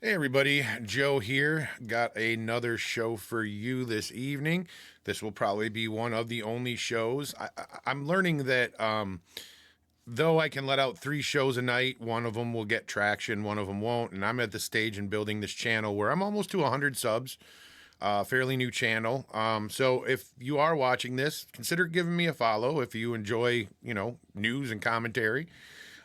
Hey everybody, Joe here. Got another show for you this evening. This will probably be one of the only shows. I'm learning that though I can let out 3 shows a night, one of them will get traction, one of them won't. And I'm at the stage in building this channel where I'm almost to 100 subs. Fairly new channel. So if you are watching this, consider giving me a follow if you enjoy, news and commentary.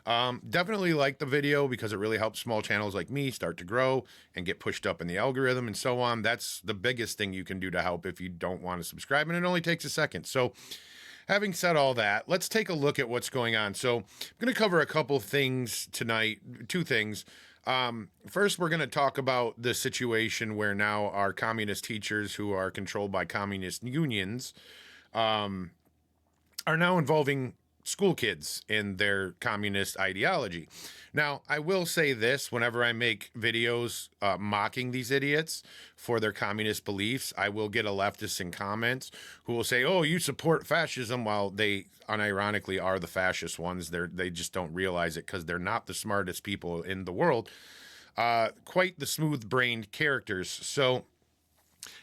Definitely like the video because it really helps small channels like me start to grow and get pushed up in the algorithm and so on. That's the biggest thing you can do to help if you don't want to subscribe, and it only takes a second. So, having said all that, let's take a look at what's going on. So, I'm going to cover a couple things tonight, 2 things. First, we're going to talk about the situation where now our communist teachers who are controlled by communist unions are now involving school kids in their communist ideology. Now, I will say this, whenever I make videos mocking these idiots for their communist beliefs, I will get a leftist in comments who will say, oh, you support fascism, while they unironically are the fascist ones. They just don't realize it because they're not the smartest people in the world. Quite the smooth-brained characters. So,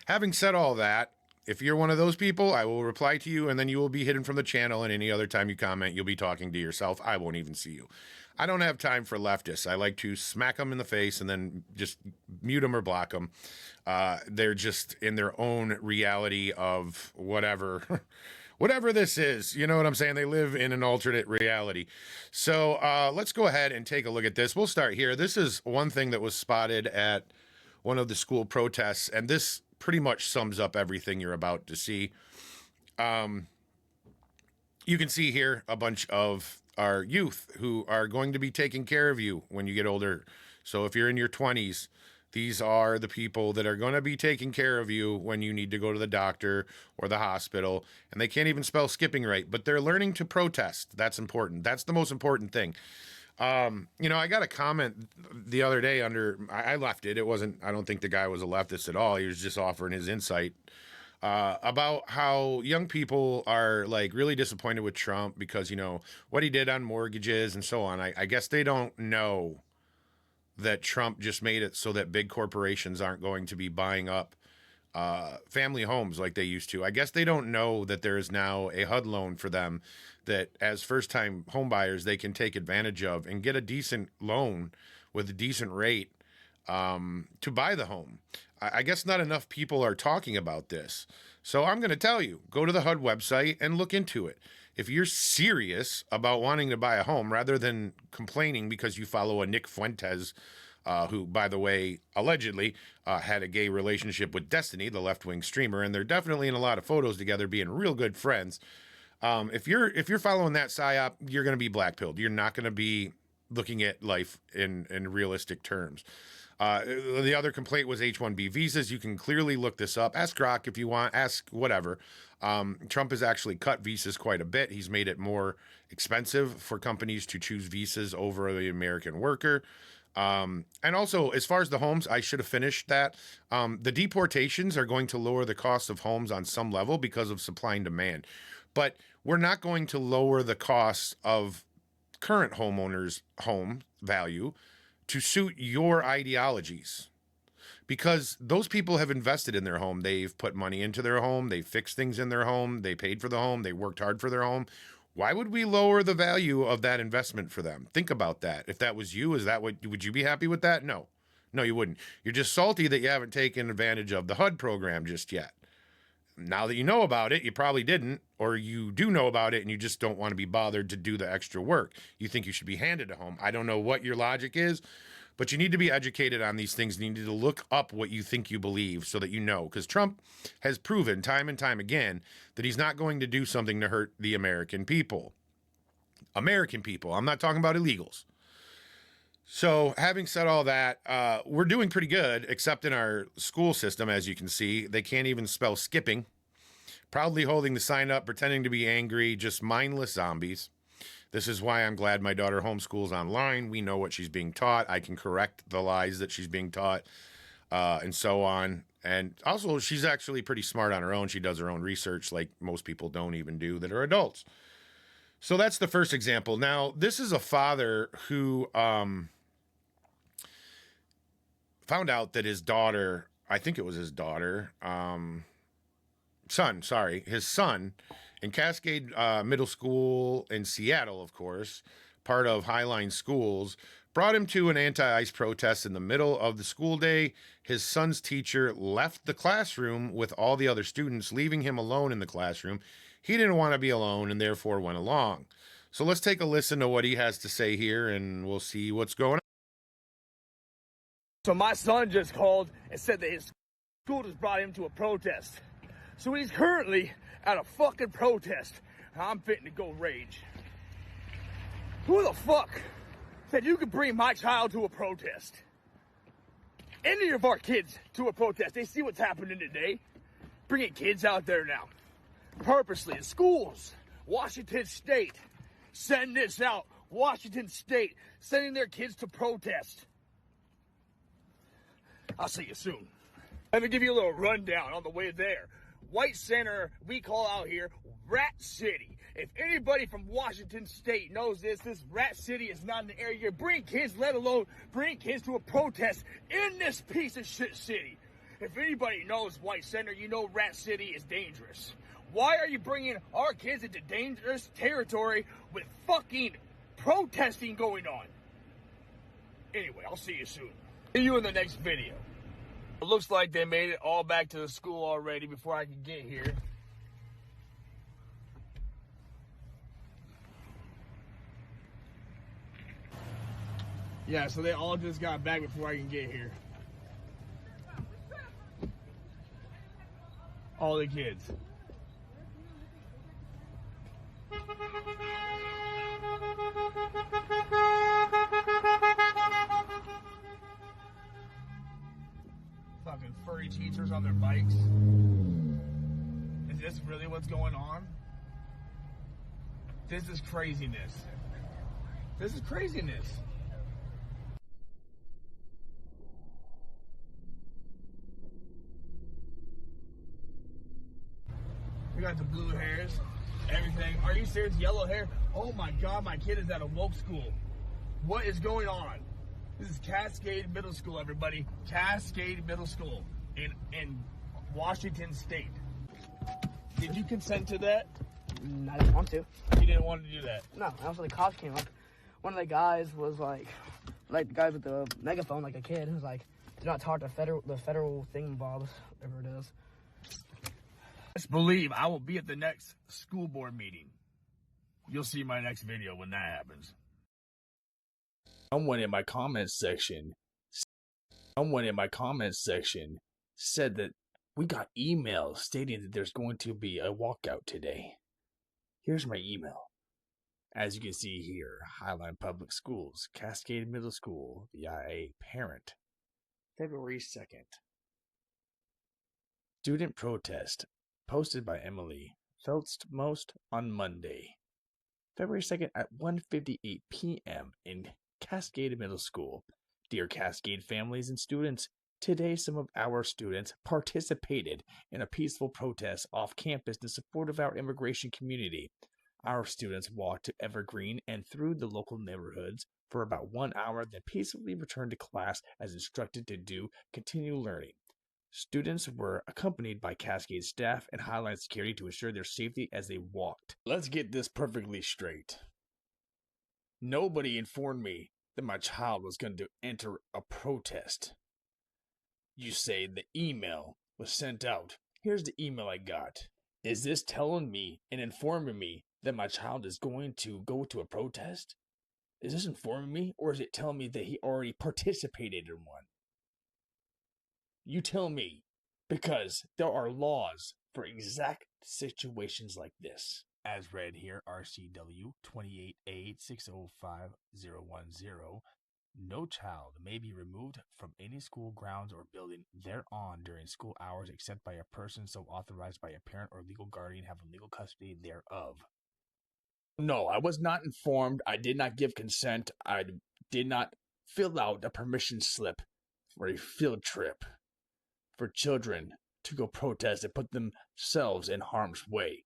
having said all that, if you're one of those people, I will reply to you, and then you will be hidden from the channel, and any other time you comment, you'll be talking to yourself. I won't even see you. I don't have time for leftists. I like to smack them in the face and then just mute them or block them. They're just in their own reality of whatever, whatever this is. You know what I'm saying? They live in an alternate reality. So let's go ahead and take a look at this. We'll start here. This is one thing that was spotted at one of the school protests, and this pretty much sums up everything you're about to see. You can see here a bunch of our youth who are going to be taking care of you when you get older. So if you're in your 20s, these are the people that are going to be taking care of you when you need to go to the doctor or the hospital. And they can't even spell skipping right, but they're learning to protest. That's important. That's the most important thing. I got a comment the other day I left it. It wasn't, I don't think the guy was a leftist at all. He was just offering his insight, about how young people are like really disappointed with Trump because, what he did on mortgages and so on. I guess they don't know that Trump just made it so that big corporations aren't going to be buying up family homes like they used to. I guess they don't know that there is now a HUD loan for them that, as first-time home buyers, they can take advantage of and get a decent loan with a decent rate to buy the home. I guess not enough people are talking about this. So I'm going to tell you, go to the HUD website and look into it. If you're serious about wanting to buy a home, rather than complaining because you follow a Nick Fuentes, who, by the way, allegedly had a gay relationship with Destiny, the left-wing streamer, and they're definitely in a lot of photos together, being real good friends. If you're following that psyop, you're going to be blackpilled. You're not going to be looking at life in realistic terms. The other complaint was H-1B visas. You can clearly look this up. Ask Grok if you want. Ask whatever. Trump has actually cut visas quite a bit. He's made it more expensive for companies to choose visas over the American worker. And also, as far as the homes, I should have finished that. The deportations are going to lower the cost of homes on some level because of supply and demand. But we're not going to lower the cost of current homeowners' home value to suit your ideologies, because those people have invested in their home. They've put money into their home. They fixed things in their home. They paid for the home. They worked hard for their home. Why would we lower the value of that investment for them? Think about that. If that was you, would you be happy with that? No. No, you wouldn't. You're just salty that you haven't taken advantage of the HUD program just yet. Now that you know about it, you probably didn't, or you do know about it and you just don't want to be bothered to do the extra work. You think you should be handed a home. I don't know what your logic is, but you need to be educated on these things. You need to look up what you think you believe so that you know, because Trump has proven time and time again that he's not going to do something to hurt the American people. American people. I'm not talking about illegals. So, having said all that, we're doing pretty good, except in our school system, as you can see. They can't even spell skipping. Proudly holding the sign up, pretending to be angry, just mindless zombies. This is why I'm glad my daughter homeschools online. We know what she's being taught. I can correct the lies that she's being taught, and so on. And also, she's actually pretty smart on her own. She does her own research like most people don't even do that are adults. So that's the first example. Now, this is a father who found out that his daughter, I think it was his daughter, his son in Cascade Middle School in Seattle, of course, part of Highline Schools, brought him to an anti-ICE protest in the middle of the school day. His son's teacher left the classroom with all the other students, leaving him alone in the classroom. He didn't want to be alone and therefore went along. So let's take a listen to what he has to say here, and we'll see what's going on. So my son just called and said that his school just brought him to a protest. So he's currently at a fucking protest. I'm fitting to go rage. Who the fuck said you could bring my child to a protest? Any of our kids to a protest. They see what's happening today. Bringing kids out there now. Purposely in schools. Washington State. Send this out. Washington State sending their kids to protest. I'll see you soon. Let me give you a little rundown on the way there. White Center, we call out here Rat City. If anybody from Washington State knows this Rat City is not an area you bring kids, let alone bring kids to a protest in this piece of shit city. If anybody knows White Center, you know Rat City is dangerous. Why are you bringing our kids into dangerous territory with fucking protesting going on? Anyway, I'll see you soon. See you in the next video. It looks like they made it all back to the school already before I could get here. Yeah, so they all just got back before I can get here. All the kids. Fucking furry teachers on their bikes. Is this really what's going on? This is craziness. This is craziness. We got the blue hairs, everything. Are you serious? Yellow hair? Oh my God, my kid is at a woke school. What is going on? This is Cascade Middle School, everybody. Cascade Middle School in Washington State. Did you consent to that? I didn't want to. You didn't want to do that? No, after the cops came up, one of the guys was like the guy with the megaphone, like a kid, who was like, do not talk to the federal thingamabobs, whatever it is. Just believe I will be at the next school board meeting. You'll see my next video when that happens. Someone in my comments section said that we got emails stating that there's going to be a walkout today. Here's my email. As you can see here, Highline Public Schools, Cascade Middle School, via a parent. February 2nd. Student protest, posted by Emily Felstmost on Monday, February 2nd at 1:58 p.m. in Cascade Middle School. Dear Cascade families and students, today some of our students participated in a peaceful protest off campus in support of our immigration community. Our students walked to Evergreen and through the local neighborhoods for about 1 hour, then peacefully returned to class as instructed to do, continue learning. Students were accompanied by Cascade staff and Highline security to ensure their safety as they walked. Let's get this perfectly straight. Nobody informed me that my child was going to enter a protest. You say the email was sent out. Here's the email I got. Is this telling me and informing me that my child is going to go to a protest? Is this informing me, or is it telling me that he already participated in one? You tell me, because there are laws for exact situations like this. As read here, RCW 28A605010, no child may be removed from any school grounds or building thereon during school hours except by a person so authorized by a parent or legal guardian having legal custody thereof. No, I was not informed. I did not give consent. I did not fill out a permission slip for a field trip for children to go protest and put themselves in harm's way.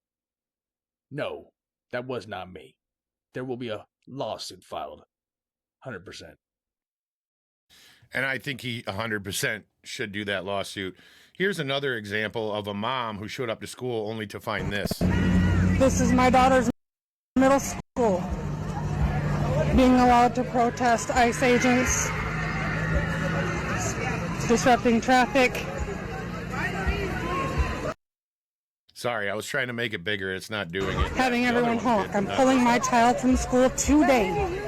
No, that was not me. There will be a lawsuit filed. 100%. And I think he 100% should do that lawsuit. Here's another example of a mom who showed up to school only to find this. This is my daughter's middle school being allowed to protest ICE agents disrupting traffic. Sorry, I was trying to make it bigger. It's not doing it. Having The other everyone one honk. did. I'm pulling my child from school today.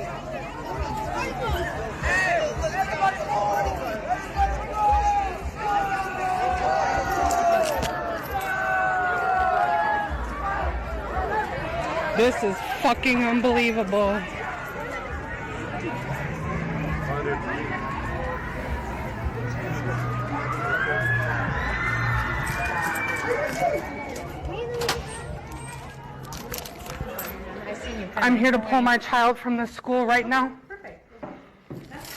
This is fucking unbelievable. I'm here to pull my child from the school right now.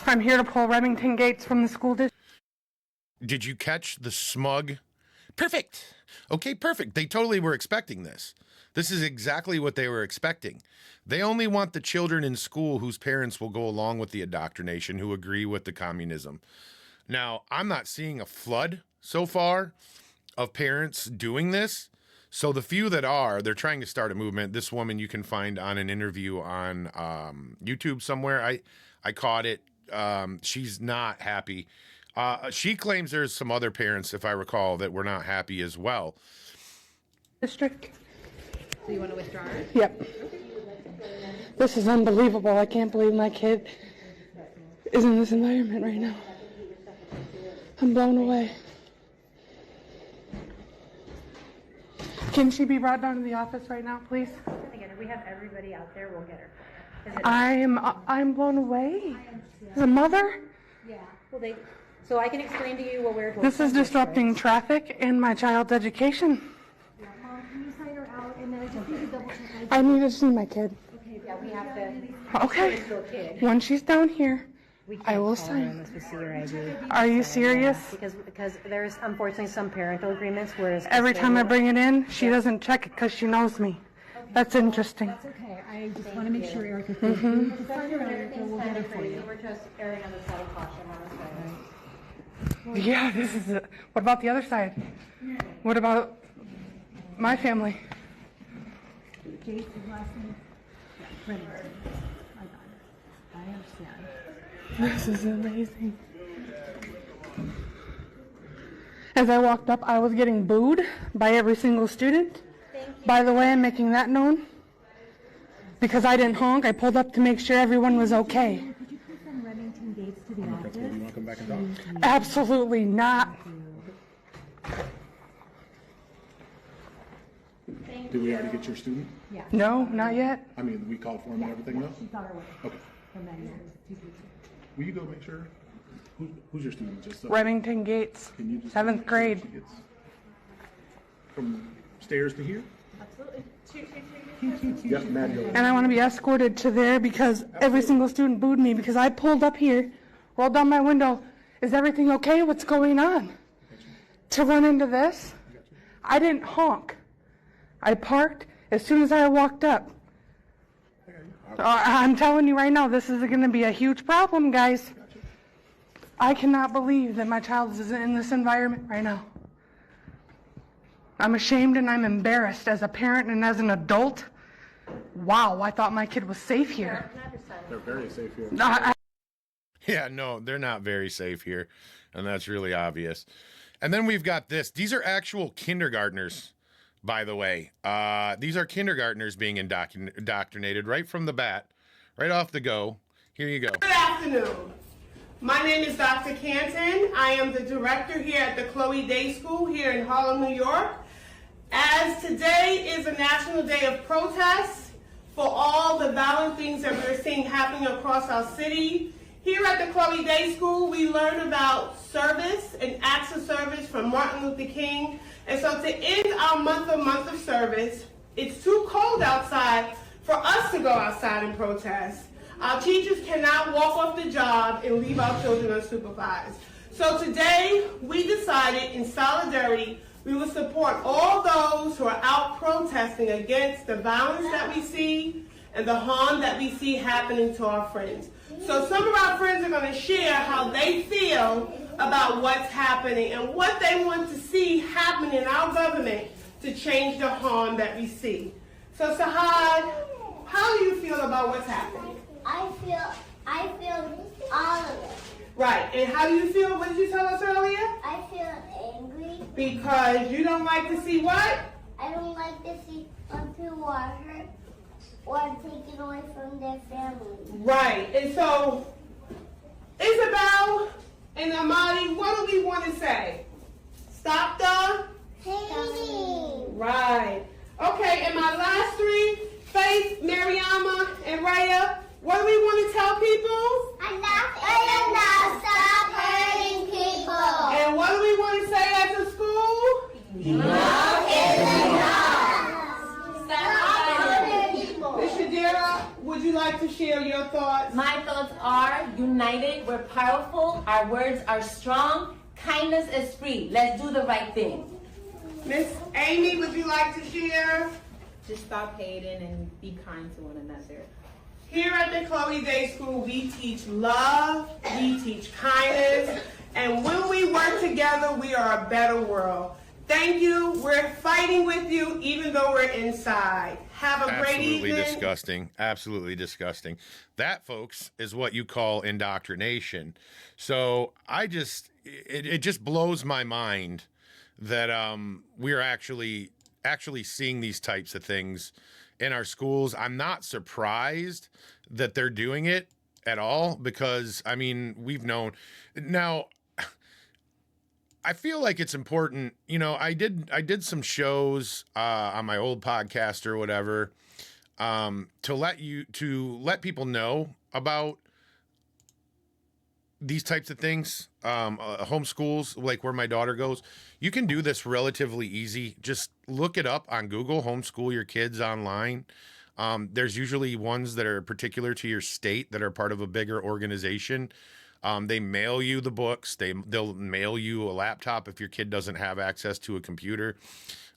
I'm here to pull Remington Gates from the school district. Did you catch the smug? Perfect. Okay, perfect. They totally were expecting this. This is exactly what they were expecting. They only want the children in school whose parents will go along with the indoctrination, who agree with the communism. Now, I'm not seeing a flood so far of parents doing this. So the few that are, they're trying to start a movement. This woman you can find on an interview on YouTube somewhere. I caught it. She's not happy. She claims there's some other parents, if I recall, that were not happy as well. District. So you want to withdraw it? Yep. This is unbelievable. I can't believe my kid is in this environment right now. I'm blown away. Can she be brought down to the office right now, please? Again, if we have everybody out there, we'll get her. I'm blown away. As a mother, Yeah. Well, so I can explain to you what we're. this is disrupting traffic and my child's education. Mom, can you sign her out, and then I just need to double check. I need to see my kid. Okay. Yeah, we have to. Okay. Still a kid. When she's down here, We can't I will call her sign. unless we see her ID. Are you serious? Because there's unfortunately some parental agreements where it's Every time I bring it in, she doesn't check it because she knows me. That's interesting. That's okay. I just want to make sure Erica feels good. Just sign her out, Erica. We'll get her for you. We're just erring on the side of caution on this side. Yeah, this is it. What about the other side? What about my family? Jason's last name? Yeah, Remington. I got it. I understand. This is amazing. As I walked up, I was getting booed by every single student. By the way, I'm making that known. Because I didn't honk, I pulled up to make sure everyone was okay. Could you please send Remington Gates to the office? You want to come back and talk? Absolutely not. Did we already get your student? Yeah. No, not yet. I mean, we called for him and everything, though? She's on her way. Okay. From that year. 2 weeks. Will you go make sure? Who's your student? Just Remington Gates, Can you just 7th make sure grade. she gets from stairs to here? Absolutely. Yes, Maddie. And I want to be escorted to there because every single student booed me because I pulled up here, rolled down my window. Is everything okay? What's going on? To run into this? I didn't honk. I parked as soon as I walked up. I'm telling you right now, this is going to be a huge problem, guys. I cannot believe that my child is in this environment right now. I'm ashamed and I'm embarrassed as a parent and as an adult. Wow, I thought my kid was safe here. They're very safe here. Yeah, no, they're not very safe here. And that's really obvious. And then we've got this. These are actual kindergartners, by the way. These are kindergartners being indoctrinated right from the bat, right off the go. Here you go. Good afternoon. My name is Dr. Canton. I am the director here at the Chloe Day School here in Harlem, New York. As today is a national day of protest for all the violent things that we're seeing happening across our city, here at the Chloe Day School, we learn about service and acts of service from Martin Luther King. And so to end our month of service, it's too cold outside for us to go outside and protest. Our teachers cannot walk off the job and leave our children unsupervised. So today, we decided in solidarity, we will support all those who are out protesting against the violence that we see and the harm that we see happening to our friends. So some of our friends are going to share how they feel about what's happening and what they want to see happen in our government to change the harm that we see. So Sahad, how do you feel about what's happening? I feel all of it. Right, and how do you feel? What did you tell us earlier? I feel angry. Because you don't like to see what? I don't like to see when people are hurt or taken away from their family. Right, and so, Isabel and Amadi, what do we want to say? Stop the Hating. Right. Okay, and my last three, Faith, Mariama, and Raya, what do we want to tell people? Enough, stop hurting people. And what do we want to say as a school? Enough is enough. Stop hurting people. Ms. Shadira, would you like to share your thoughts? My thoughts are united, we're powerful, our words are strong, kindness is free. Let's do the right thing. Miss Amy, would you like to share? Just stop hating and be kind to one another. Here at the Chloe Day School, we teach love, we teach kindness, and when we work together, we are a better world. Thank you. We're fighting with you, even though we're inside. Have a great evening. Absolutely disgusting. Absolutely disgusting. That, folks, is what you call indoctrination. So it just blows my mind that we're actually seeing these types of things in our schools. I'm not surprised that they're doing it at all because, I mean, we've known. Now, I feel like it's important, you know, I did some shows on my old podcast or whatever to let people know about these types of things, homeschools, like where my daughter goes. You can do this relatively easy. Just look it up on Google, homeschool your kids online. There's usually ones that are particular to your state that are part of a bigger organization. They mail you the books. They'll mail you a laptop if your kid doesn't have access to a computer.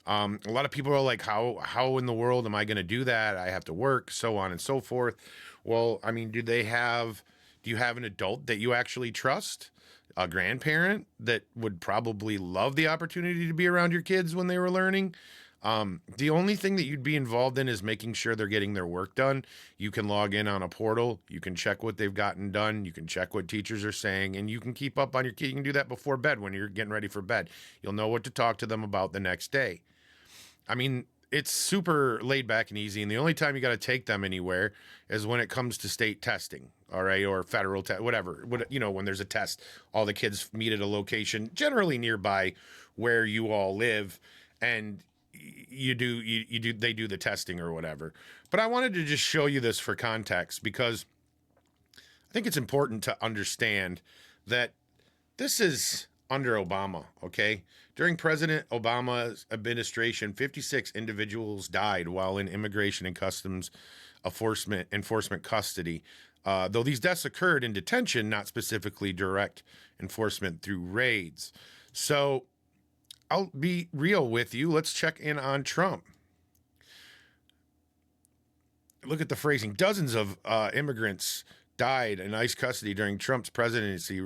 A lot of people are like, how in the world am I going to do that? I have to work, so on and so forth. Well, I mean, do you have an adult that you actually trust? A grandparent that would probably love the opportunity to be around your kids when they were learning? The only thing that you'd be involved in is making sure they're getting their work done. You can log in on a portal. You can check what they've gotten done. You can check what teachers are saying, and you can keep up on your kid. You can do that before bed when you're getting ready for bed. You'll know what to talk to them about the next day. I mean, it's super laid back and easy, and the only time you got to take them anywhere is when it comes to state testing, all right, or federal test, whatever. You know, when there's a test, all the kids meet at a location generally nearby where you all live, and they do the testing or whatever. But I wanted to just show you this for context because I think it's important to understand that this is under Obama, okay? During President Obama's administration, 56 individuals died while in immigration and customs enforcement custody. Though these deaths occurred in detention, not specifically direct enforcement through raids. So I'll be real with you. Let's check in on Trump. Look at the phrasing. Dozens of immigrants died in ICE custody during Trump's presidency,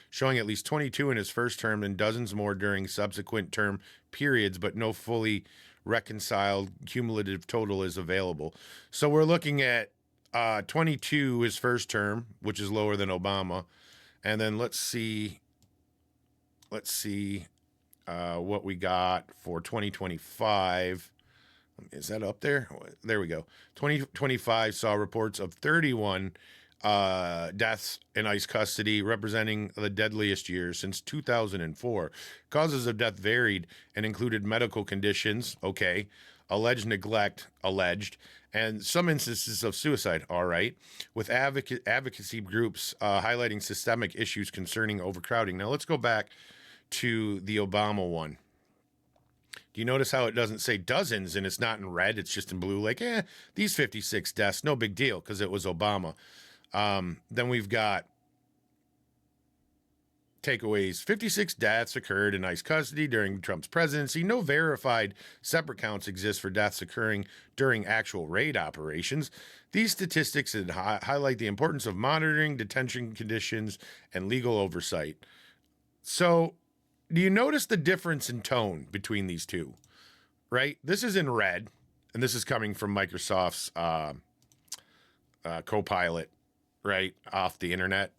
showing at least 22 in his first term and dozens more during subsequent term periods, but no fully reconciled cumulative total is available. So we're looking at 22 his first term, which is lower than Obama. And then let's see what we got for 2025. Is that up there? There we go. 2025 saw reports of 31 deaths in ICE custody, representing the deadliest year since 2004. Causes of death varied and included medical conditions, okay, alleged neglect, and some instances of suicide, all right, with advocacy groups highlighting systemic issues concerning overcrowding. Now let's go back to the Obama one. Do you notice how it doesn't say dozens and it's not in red, it's just in blue? Like, these 56 deaths, no big deal because it was Obama. Then we've got takeaways. 56 deaths occurred in ICE custody during Trump's presidency. No verified separate counts exist for deaths occurring during actual raid operations. These statistics highlight the importance of monitoring detention conditions and legal oversight. So, do you notice the difference in tone between these two? Right? This is in red, and this is coming from Microsoft's Copilot, right, off the internet.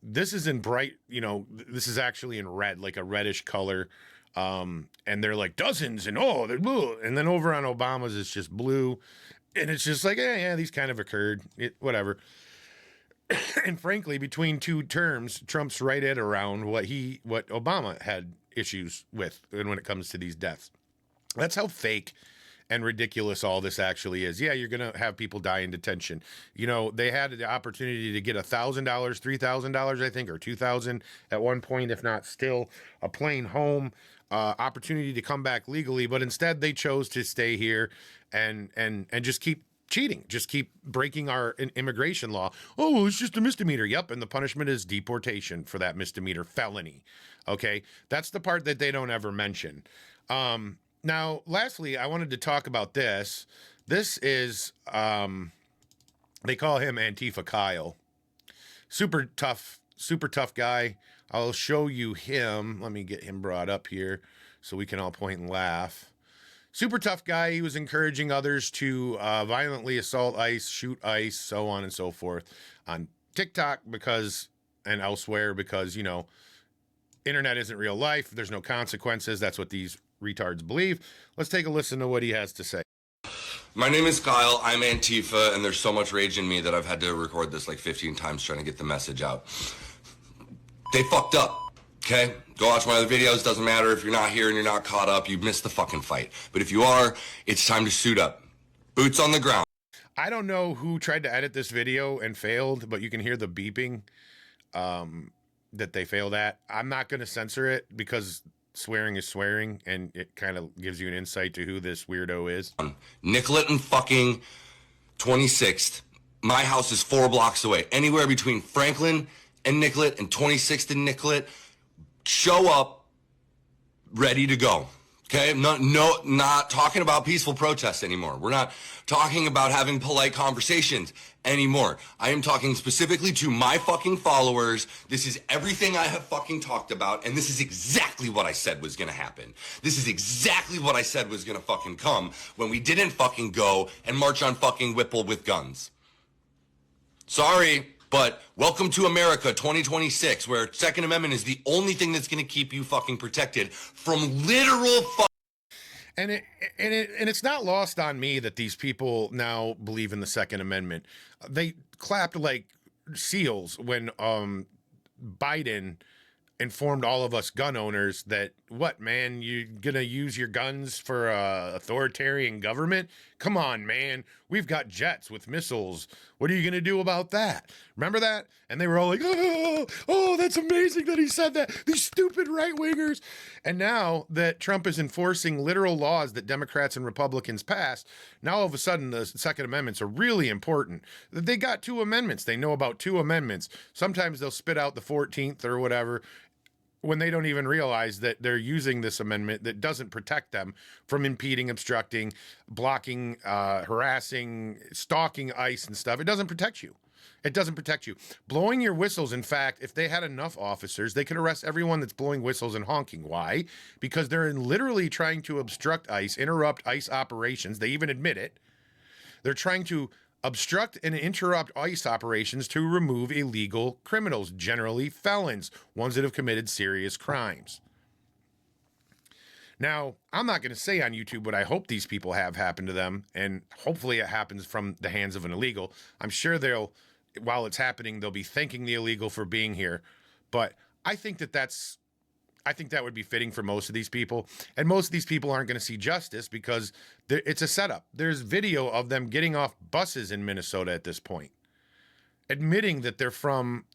This is in bright, this is actually in red, like a reddish color. And they're like dozens and they're blue. And then over on Obama's, it's just blue. And it's just like, yeah, these kind of occurred. Whatever. And frankly, between two terms, Trump's right at around what Obama had issues with when it comes to these deaths. That's how fake and ridiculous all this actually is. Yeah, you're going to have people die in detention. They had the opportunity to get $1,000, $3,000, I think, or $2,000 at one point, if not still a plane home, opportunity to come back legally. But instead, they chose to stay here and just keep cheating, just keep breaking our immigration law. Oh, it's just a misdemeanor. Yep, and the punishment is deportation for that misdemeanor felony. Okay, that's the part that they don't ever mention. Now, lastly, I wanted to talk about this. This is, they call him Antifa Kyle. Super tough guy. I'll show you him. Let me get him brought up here so we can all point and laugh. Super tough guy. He was encouraging others to violently assault ICE, shoot ICE, so on and so forth on TikTok and elsewhere because, internet isn't real life. There's no consequences. That's what these retards believe. Let's take a listen to what he has to say. My name is Kyle. I'm Antifa, and there's so much rage in me that I've had to record this like 15 times trying to get the message out. They fucked up, okay? Go watch my other videos. Doesn't matter if you're not here and you're not caught up. You missed the fucking fight. But if you are, it's time to suit up. Boots on the ground. I don't know who tried to edit this video and failed, but you can hear the beeping that they failed at. I'm not going to censor it because swearing is swearing, and it kind of gives you an insight to who this weirdo is. Nicollet and fucking 26th. My house is 4 blocks away. Anywhere between Franklin and Nicollet and 26th and Nicollet. Show up, ready to go. Okay? Not talking about peaceful protests anymore. We're not talking about having polite conversations anymore. I am talking specifically to my fucking followers. This is everything I have fucking talked about, and this is exactly what I said was gonna happen. This is exactly what I said was gonna fucking come when we didn't fucking go and march on fucking Whipple with guns. Sorry, but welcome to America 2026, where Second Amendment is the only thing that's gonna keep you fucking protected from literal And it's not lost on me that these people now believe in the Second Amendment. They clapped like seals when Biden informed all of us gun owners that, what, man, you gonna use your guns for authoritarian government? Come on, man. We've got jets with missiles. What are you gonna do about that? Remember that? And they were all like, oh, that's amazing that he said that. These stupid right-wingers. And now that Trump is enforcing literal laws that Democrats and Republicans passed, now all of a sudden the Second Amendments are really important. They got 2 amendments. They know about 2 amendments. Sometimes they'll spit out the 14th or whatever, when they don't even realize that they're using this amendment that doesn't protect them from impeding, obstructing, blocking, harassing, stalking ICE and stuff. It doesn't protect you. It doesn't protect you. Blowing your whistles, in fact, if they had enough officers, they could arrest everyone that's blowing whistles and honking. Why? Because they're literally trying to obstruct ICE, interrupt ICE operations. They even admit it. They're trying to obstruct and interrupt ICE operations to remove illegal criminals, generally felons, ones that have committed serious crimes. Now, I'm not going to say on YouTube what I hope these people have happen to them, and hopefully it happens from the hands of an illegal. I'm sure while it's happening, they'll be thanking the illegal for being here. But I think that would be fitting for most of these people. And most of these people aren't going to see justice because it's a setup. There's video of them getting off buses in Minnesota at this point, admitting that they're from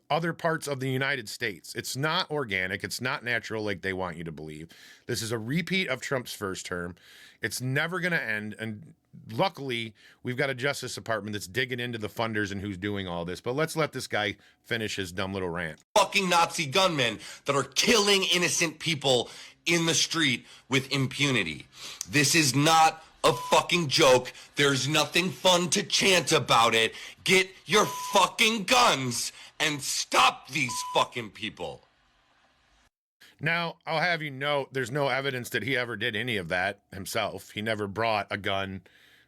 other parts of the United States. It's not organic. It's not natural like they want you to believe. This is a repeat of Trump's first term. It's never going to end luckily, we've got a Justice Department that's digging into the funders and who's doing all this. But let's let this guy finish his dumb little rant. Fucking Nazi gunmen that are killing innocent people in the street with impunity. This is not a fucking joke. There's nothing fun to chant about it. Get your fucking guns and stop these fucking people. Now, I'll have you note, there's no evidence that he ever did any of that himself. He never brought a gun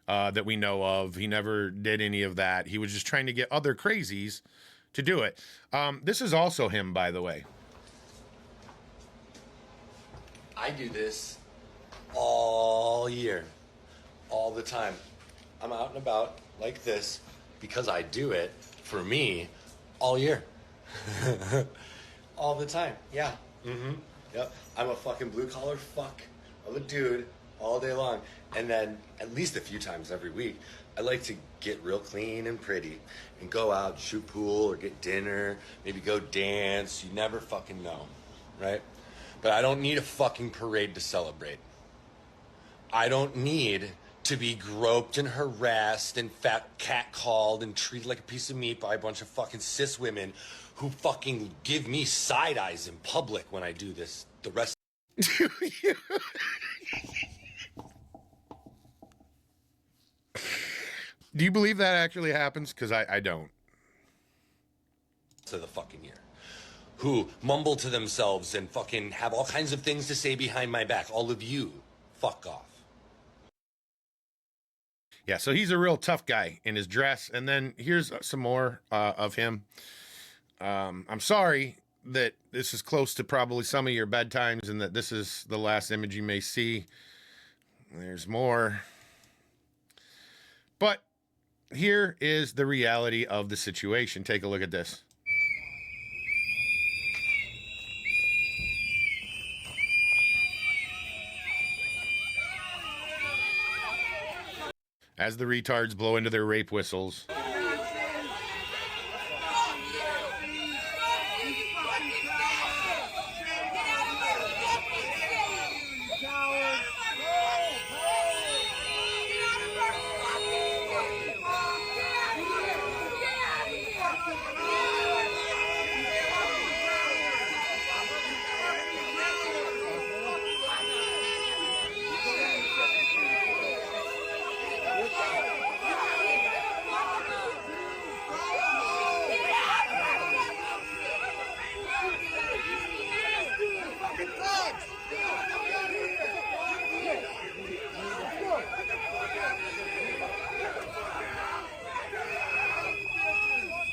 that we know of. He never did any of that. He was just trying to get other crazies to do it. This is also him, by the way. I do this all year, all the time. I'm out and about like this because I do it for me all year. All the time, yeah. Mm-hmm. Yep. I'm a fucking blue collar fuck of a dude all day long. And then at least a few times every week, I like to get real clean and pretty and go out, shoot pool or get dinner, maybe go dance. You never fucking know, right? But I don't need a fucking parade to celebrate. I don't need to be groped and harassed and catcalled and treated like a piece of meat by a bunch of fucking cis women who fucking give me side eyes in public when I do this. The rest. Do you believe that actually happens? Because I don't. To the fucking year. Who mumble to themselves and fucking have all kinds of things to say behind my back. All of you, fuck off. Yeah, so he's a real tough guy in his dress. And then here's some more of him. I'm sorry that this is close to probably some of your bedtimes and that this is the last image you may see. There's more. But here is the reality of the situation. Take a look at this. As the retards blow into their rape whistles.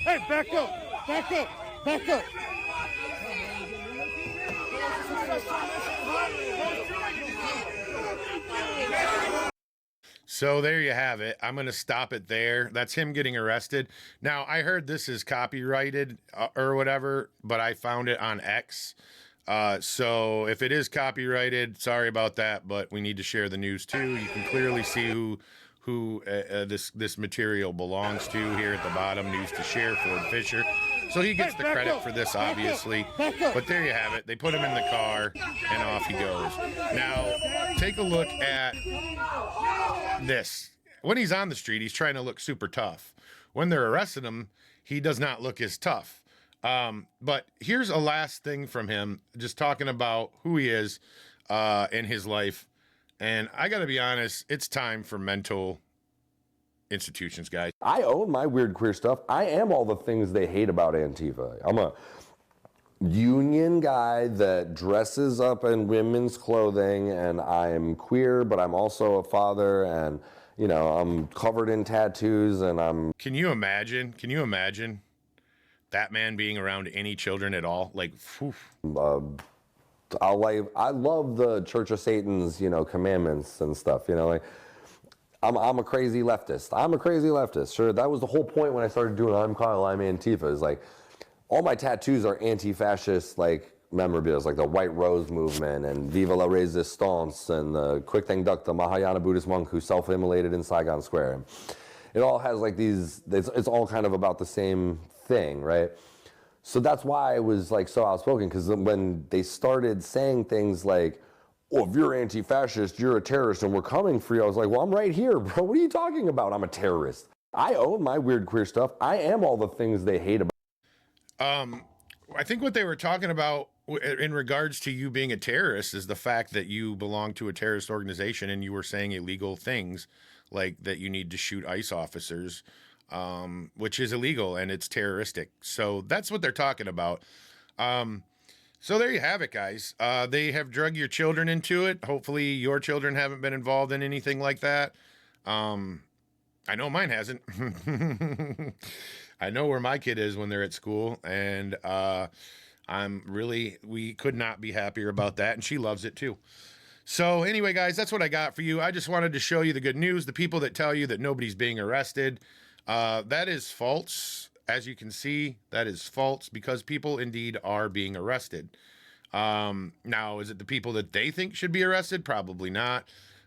Hey, back up! Back up! Back up! So there you have it. I'm going to stop it there. That's him getting arrested. Now, I heard this is copyrighted or whatever, but I found it on X. So if it is copyrighted, sorry about that, but we need to share the news too. You can clearly see who this material belongs to here at the bottom. News to share, Ford Fischer. So he gets the credit for this, obviously. But there you have it. They put him in the car, and off he goes. Now, take a look at this. When he's on the street, he's trying to look super tough. When they're arresting him, he does not look as tough. But here's a last thing from him, just talking about who he is in his life. And I got to be honest, it's time for mental institutions, guys. I own my weird queer stuff. I am all the things they hate about Antifa. I'm a union guy that dresses up in women's clothing, and I'm queer, but I'm also a father, and, you know, I'm covered in tattoos, and I'm... Can you imagine that man being around any children at all? Like, I love the Church of Satan's, you know, commandments and stuff, you know, like, I'm a crazy leftist. I'm a crazy leftist. Sure, that was the whole point when I started doing I'm Kyle, I'm Antifa, is like, all my tattoos are anti-fascist, like, memorabilia, like the White Rose movement and Viva la Resistance and the Quick Thing Duck, the Mahayana Buddhist monk who self-immolated in Saigon Square. And it all has like these, it's all kind of about the same thing, right? So that's why I was like so outspoken, because when they started saying things like, well, if you're anti-fascist, you're a terrorist and we're coming for you. I was like, well, I'm right here, bro. What are you talking about? I'm a terrorist. I own my weird queer stuff. I am all the things they hate about. I think what they were talking about in regards to you being a terrorist is the fact that you belong to a terrorist organization and you were saying illegal things like that you need to shoot ICE officers, which is illegal and it's terroristic. So that's what they're talking about. So there you have it, guys. They have drug your children into it. Hopefully your children haven't been involved in anything like that. I know mine hasn't. I know where my kid is when they're at school, and we could not be happier about that, and she loves it too. So anyway, guys, that's what I got for you. I just wanted to show you the good news. The people that tell you that nobody's being arrested, that is false. As you can see, that is false because people indeed are being arrested. Now, is it the people that they think should be arrested? Probably not.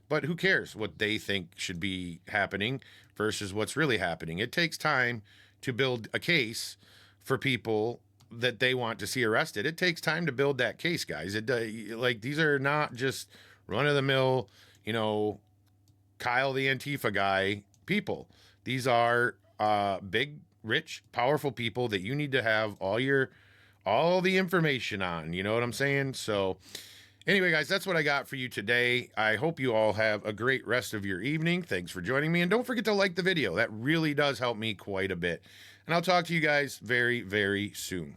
But who cares what they think should be happening versus what's really happening? It takes time to build a case for people that they want to see arrested. It takes time to build that case, guys. These are not just run-of-the-mill, Kyle the Antifa guy people. These are big, rich, powerful people that you need to have all the information on. You know what I'm saying? So anyway, guys, that's what I got for you today. I hope you all have a great rest of your evening. Thanks for joining me. And don't forget to like the video. That really does help me quite a bit. And I'll talk to you guys very, very soon.